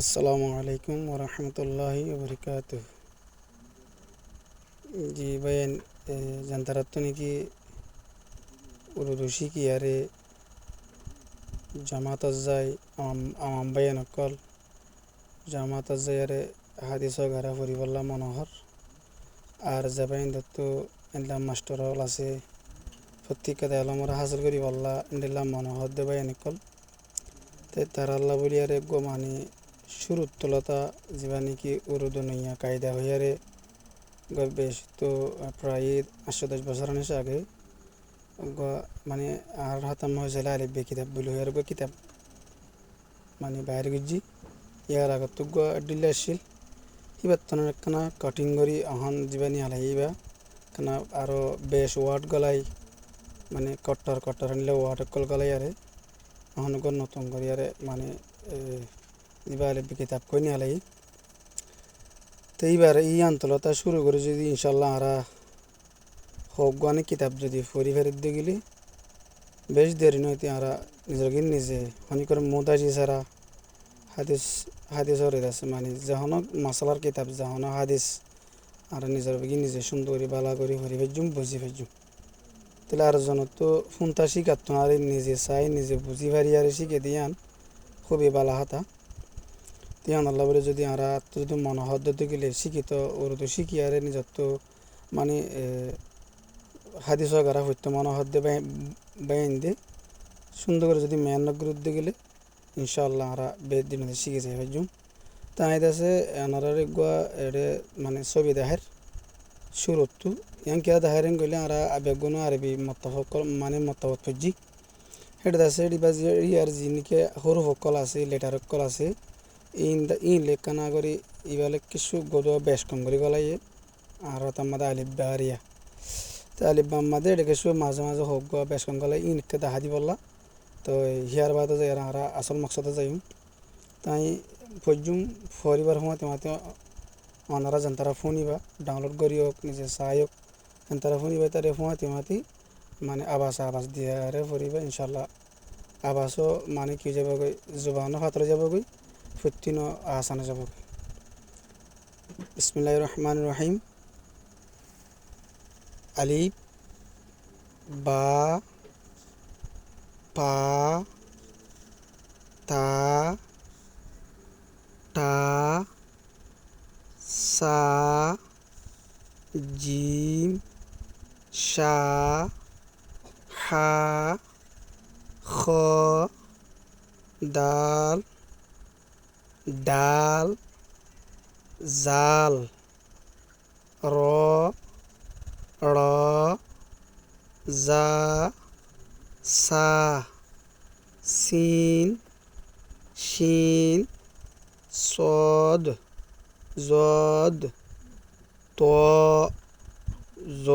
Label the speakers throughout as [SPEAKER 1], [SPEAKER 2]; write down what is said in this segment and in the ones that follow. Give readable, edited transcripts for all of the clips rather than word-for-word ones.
[SPEAKER 1] আসসালামু আলাইকুম ওরহমতুল্লাহি ওবরকাতুহ। জি ভাইয়েন, জানতারাতো নাকি উর্দু শিখি আরে জামাত যায় আমাম ভাইয়েন অকল জামাত যায় আরে হাদিস গারা ফুরিবল্লা মনোহর আর যাবাইন দত্ত এনলাম মাস্টার হল আছে প্রত্যেকটা আলমরা হাসিল করি বল্লা এনলাম মনোহর দে ভাইয়েন অকল তে তার আল্লাহ বলি আরে গো মানে শুরুত তোলতা যা নাকি উর্দু নইয়া কায়দা হইয়ারে বেশ তো প্রায় 8-10 বছর আগে মানে আর হাতাম হয়েছিল আলিফ কিতাব বলে আর কিতাব মানে বাইরে গেছি ইয়ার আগত তো ডিল্লা আসছিল এবার তো একখানা কাটিং করি আহান জীবানি হালাইবা কেনা আরও বেশ ওয়ার্ড গলাই মানে কট্টর কট্টর আনলে ওয়ার্ড কল গলাই আরে আহান নতুন করি আরে মানে দিবা আলিফ কিতাব কই নি হালাই তো এইবার এই আন্তলতা শুরু করে যদি ইনশাল্লাহ আরা হোক অনেক কিতাব যদি ফরি ফেরত দিয়ে গেলে বেশ দেরি নয় আরা নিজকে নিজে হনি করে মোদাজি সারা হাদিস হাদিসর আছে মানে যখন মশলার কিতাব যখন হাদিস আর নিজের বেগি নিজে সুন্দর করে বালা করে হরি ফেজুম বুঝি ফেজুম তাহলে আর জন তো ফোনটা শিখাত আর নিজে চাই নিজে বুঝি পারি আর শিখে দিয়ান খুবই বালা হাতা তিয়ান আল্লাহ বলে যদি আরা যদি মনোহদ্দ গেলে শিখিত উর্দু শিখি আর নিজের তো মানে হাদিস গারা হইতো মনোহদ্দে বাইন দে সুন্দর করে যদি মেহনত গুরুত্ব গেলে ইনশাআল্লাহ আরা বেদ দিন শিখে যাই ফেজুম তাই আছে আনারার গোয়া এড়ে মানে ছবি দেখার শুরুতু ইয়াং কিয়া দেখারেন গেলে আরা আবেগুনো আরবি মতফক মানে মতফক ফজি হেড আছে ডিবাজ ইয়ার জিনিকে হরু ফকল আছে লেটার কল আছে ইন লেখানা করি ইবালে কিছু গদ বেশ কম করে গলাইয়ে আর তামাদা আলিফ বাহারিয়া তো আলিফ বাম্মাদে এটা কিছু মাঝে মাঝে হোক বেশ কম গলাই ইনকে দেখা দি বললা তো হিয়ার বাদে যাই আরা আসল মকসদে যাইম তাই ফজুম ফরিবার সময় তোমাতে অনারা জানতারা ফোনিবা ডাউনলোড করি হোক নিজে চাই হোক জানতারা ফোনিবা তার সময় তোমাতে মানে আবাস দিয়ে ফরিবা ইনশাল্লাহ আবাসও মানে কি যাবগৈ জবানো ফাতরে যাবগৈ ফিফটিন আসানে যাবগৈ বিসমিল্লাহির রহমানির রহিম আলিফ বা পা তা টা সা জিম শা হা খ দাল ডাল জাল র ড় জা সা সিন শিন সদ জদ ত জ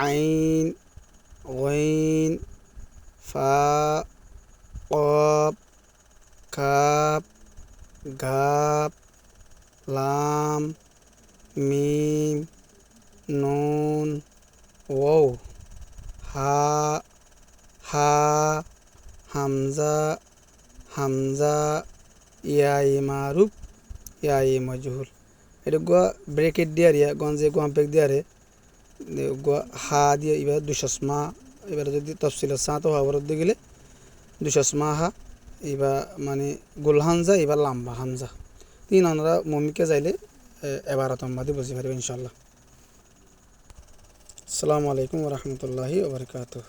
[SPEAKER 1] আইন গইন ফা কফ কাপ গাপ লাম মিম নুন ওয়াও হা হা হামজা ইয়াই মারুফ ইয়াই মজহুর এটা গোয়া ব্রেকেট দিয়ে আর গঞ্জে গোয়া পেক দিয়ে গোয়া হা দিয়ে এবার দুশসমা এবার যদি তফসিল সা তো হাবরত দিয়ে গেলে দুশসমা হা এবার মানে গোল হামজা এবার লাম্বা হামজা তিন আমরা মমিকে যাইলে এবার তোমাদের বুঝতে পারবে ইনশাল্লাহ। আসসালামু আলাইকুম ওরহমতুল্লাহি ওবরকাতুহ।